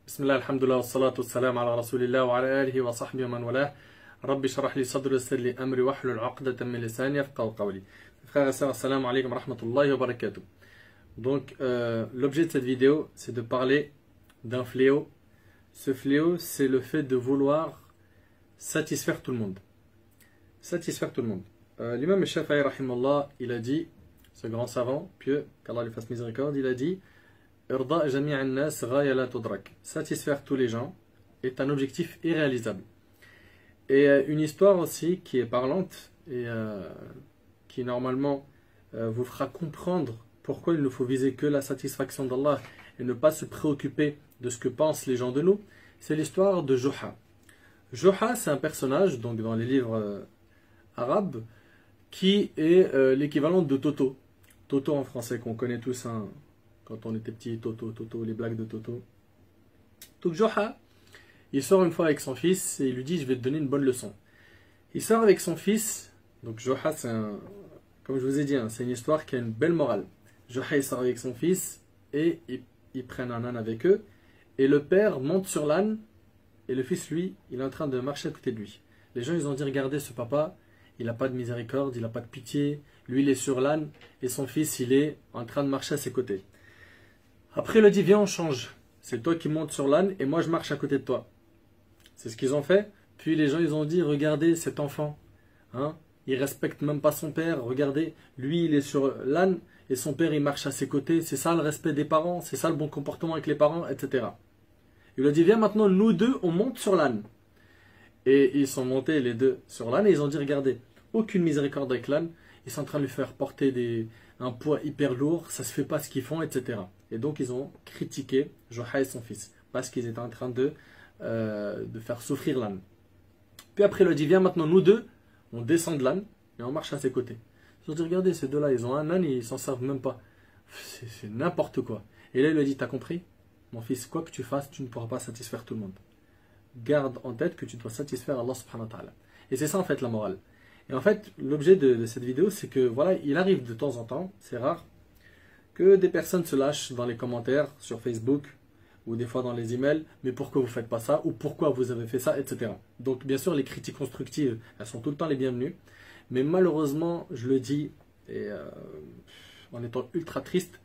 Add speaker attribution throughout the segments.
Speaker 1: بسم الله الحمد لله والصلاة والسلام على رسول الله وعلى آله وصحبه ومن والاه. رب اشرح لي صدري ويسر لي أمري واحلل عقدة من لساني يفقهوا قولي. Frères et sœurs, assalamu alaikum wa rahmatullahi wa barakatuh. Donc, l'objet de cette vidéo, c'est de parler d'un fléau. Ce fléau, c'est le fait de vouloir satisfaire tout le monde. Satisfaire tout le monde. L'imam Shafi'i, rahimallah, il a dit, ce grand savant, pieux, qu'Allah lui fasse miséricorde, il a dit satisfaire tous les gens est un objectif irréalisable. Et une histoire aussi qui est parlante et qui normalement vous fera comprendre pourquoi il ne faut viser que la satisfaction d'Allah et ne pas se préoccuper de ce que pensent les gens de nous, c'est l'histoire de Joha. Joha, c'est un personnage donc dans les livres arabes qui est l'équivalent de Toto. Toto en français qu'on connaît tous, hein, quand on était petit, Toto, les blagues de Toto. Donc Joha, il sort une fois avec son fils et il lui dit « Je vais te donner une bonne leçon ». Il sort avec son fils, donc Joha, c'est comme je vous ai dit, hein, c'est une histoire qui a une belle morale. Joha, il sort avec son fils et ils prennent un âne avec eux. Et le père monte sur l'âne et le fils, lui, il est en train de marcher à côté de lui. Les gens, ils ont dit « Regardez ce papa, il n'a pas de miséricorde, il n'a pas de pitié. Lui, il est sur l'âne et son fils, il est en train de marcher à ses côtés. » Après, il a dit, viens, on change. C'est toi qui montes sur l'âne et moi, je marche à côté de toi. C'est ce qu'ils ont fait. Puis les gens, ils ont dit, regardez cet enfant. Hein, il respecte même pas son père. Regardez, lui, il est sur l'âne et son père, il marche à ses côtés. C'est ça le respect des parents. C'est ça le bon comportement avec les parents, etc. Il a dit, viens maintenant, nous deux, on monte sur l'âne. Et ils sont montés les deux sur l'âne et ils ont dit, regardez, aucune miséricorde avec l'âne. Ils sont en train de lui faire porter un poids hyper lourd, ça se fait pas ce qu'ils font, etc. Et donc ils ont critiqué Joha et son fils, parce qu'ils étaient en train de faire souffrir l'âne. Puis après il a dit, viens maintenant nous deux, on descend de l'âne et on marche à ses côtés. Ils ont dit, regardez ces deux-là, ils ont un âne et ils s'en servent même pas. C'est n'importe quoi. Et là il a dit, t'as compris? Mon fils, quoi que tu fasses, tu ne pourras pas satisfaire tout le monde. Garde en tête que tu dois satisfaire Allah subhanahu wa ta'ala. Et c'est ça en fait la morale. Et en fait, l'objet de cette vidéo, c'est que voilà, il arrive de temps en temps, c'est rare, que des personnes se lâchent dans les commentaires sur Facebook ou des fois dans les emails, mais pourquoi vous ne faites pas ça ou pourquoi vous avez fait ça, etc. Donc bien sûr, les critiques constructives, elles sont tout le temps les bienvenues, mais malheureusement, je le dis, et en étant ultra triste,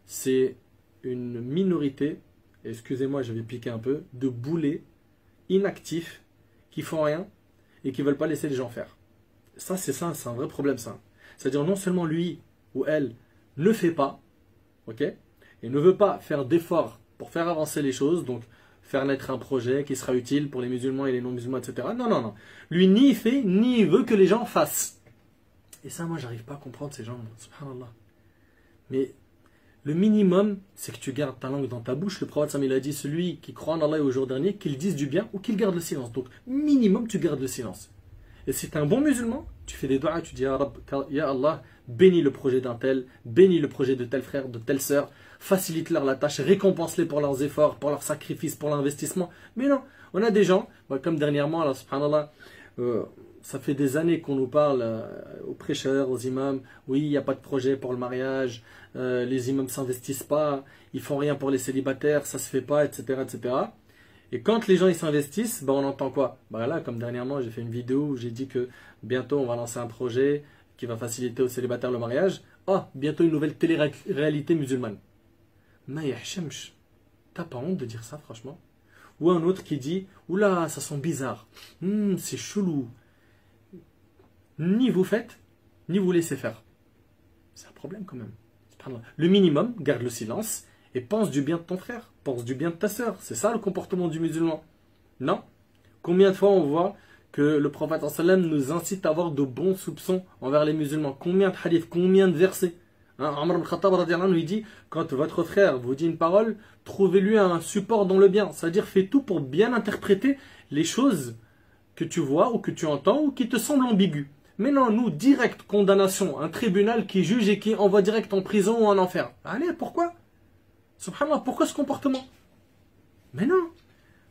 Speaker 1: c'est une minorité, excusez-moi, je vais piquer un peu, de boulets inactifs qui font rien et qui ne veulent pas laisser les gens faire. Ça, c'est un vrai problème, ça. C'est-à-dire, non seulement lui ou elle ne fait pas, ok, et ne veut pas faire d'efforts pour faire avancer les choses, donc faire naître un projet qui sera utile pour les musulmans et les non-musulmans, etc. Non, non, non. Lui, ni il fait, ni il veut que les gens fassent. Et ça, moi, j'arrive pas à comprendre ces gens, subhanallah. Mais le minimum, c'est que tu gardes ta langue dans ta bouche. Le prophète Sam, il a dit, celui qui croit en Allah et au jour dernier, qu'il dise du bien ou qu'il garde le silence. Donc, minimum, tu gardes le silence. Et si tu es un bon musulman, tu fais des doigts, tu dis Ya Allah, bénis le projet d'un tel, bénis le projet de tel frère, de telle sœur, facilite-leur la tâche, récompense-les pour leurs efforts, pour leurs sacrifices, pour l'investissement. Mais non, on a des gens, comme dernièrement, là, subhanallah, ça fait des années qu'on nous parle aux prêcheurs, aux imams, oui, il n'y a pas de projet pour le mariage, les imams ne s'investissent pas, ils font rien pour les célibataires, ça se fait pas, etc., etc. Et quand les gens ils s'investissent, on entend quoi? Là, comme dernièrement, j'ai fait une vidéo où j'ai dit que bientôt on va lancer un projet qui va faciliter aux célibataires le mariage. Oh, bientôt une nouvelle télé-réalité musulmane. T'as pas honte de dire ça, franchement? Ou un autre qui dit, oula, ça sent bizarre. C'est chelou. Ni vous faites, ni vous laissez faire. C'est un problème quand même. Le minimum, garde le silence. Et pense du bien de ton frère, pense du bien de ta sœur. C'est ça le comportement du musulman. Non? Combien de fois on voit que le prophète sallam nous incite à avoir de bons soupçons envers les musulmans? Combien de hadiths, combien de versets? Omar ibn Khattab radiallahu anhu, il dit, quand votre frère vous dit une parole, trouvez-lui un support dans le bien. C'est-à-dire, fais tout pour bien interpréter les choses que tu vois ou que tu entends ou qui te semblent ambiguës. Mais non, nous, direct condamnation, un tribunal qui juge et qui envoie direct en prison ou en enfer. Allez, pourquoi? Subhanallah, pourquoi ce comportement? Mais non,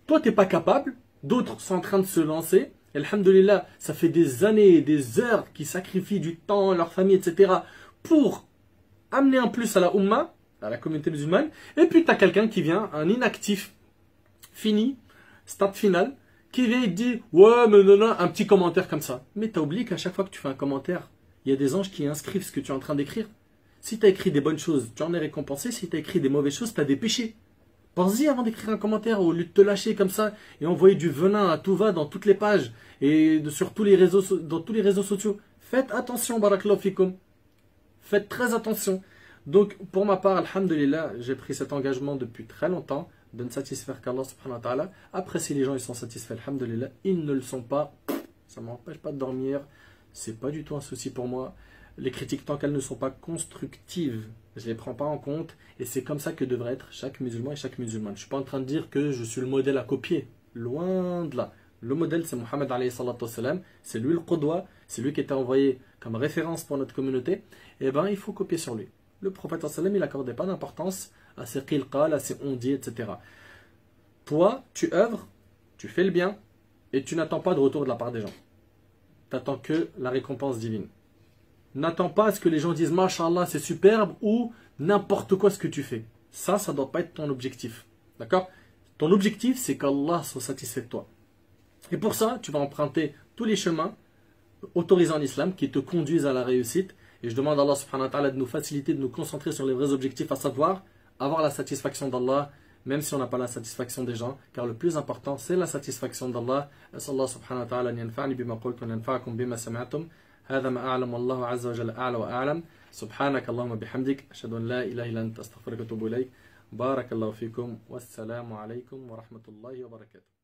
Speaker 1: toi t'es pas capable, d'autres sont en train de se lancer, et alhamdoulilah, ça fait des années et des heures qu'ils sacrifient du temps, leur famille, etc. pour amener un plus à la Ummah, à la communauté musulmane, et puis tu as quelqu'un qui vient, un inactif, fini, stade final, qui vient et te dit ouais, mais non, non, un petit commentaire comme ça. Mais tu as oublié qu'à chaque fois que tu fais un commentaire, il y a des anges qui inscrivent ce que tu es en train d'écrire. Si tu as écrit des bonnes choses, tu en es récompensé. Si tu as écrit des mauvaises choses, tu as des péchés. Pense-y avant d'écrire un commentaire, au lieu de te lâcher comme ça et envoyer du venin à tout va dans toutes les pages et sur tous les réseaux, dans tous les réseaux sociaux. Faites attention, barakallahu fikum. Faites très attention. Donc, pour ma part, alhamdulillah, j'ai pris cet engagement depuis très longtemps de ne satisfaire qu'Allah subhanahu wa ta'ala. Après, si les gens ils sont satisfaits, alhamdulillah, ils ne le sont pas. Ça ne m'empêche pas de dormir. C'est pas du tout un souci pour moi. Les critiques, tant qu'elles ne sont pas constructives, je ne les prends pas en compte. Et c'est comme ça que devrait être chaque musulman et chaque musulmane. Je ne suis pas en train de dire que je suis le modèle à copier. Loin de là. Le modèle, c'est Mohammed alayhi salatu wassalam. C'est lui le qudwa. C'est lui qui était envoyé comme référence pour notre communauté. Et bien, il faut copier sur lui. Le prophète sallam, il n'accordait pas d'importance à ses qilqal, à ses on-dit, etc. Toi, tu œuvres, tu fais le bien, et tu n'attends pas de retour de la part des gens. Tu attends que la récompense divine. N'attends pas à ce que les gens disent Masha'Allah, c'est superbe, ou n'importe quoi ce que tu fais. Ça ne doit pas être ton objectif. D'accord? Ton objectif, c'est qu'Allah soit satisfait de toi. Et pour ça, tu vas emprunter tous les chemins autorisés en islam qui te conduisent à la réussite. Et je demande à Allah subhanahu wa ta'ala de nous faciliter, de nous concentrer sur les vrais objectifs, à savoir avoir la satisfaction d'Allah, même si on n'a pas la satisfaction des gens, car le plus important, c'est la satisfaction d'Allah. Allah subhanahu wa ta'ala yanfa'ni bima qultu wa yanfa'akum bima sami'tum. هذا ما أعلم والله عز وجل أعلى وأعلم سبحانك اللهم بحمدك أشهد أن لا إله إلا أنت أستغفرك وأتوب إليك بارك الله فيكم والسلام عليكم ورحمة الله وبركاته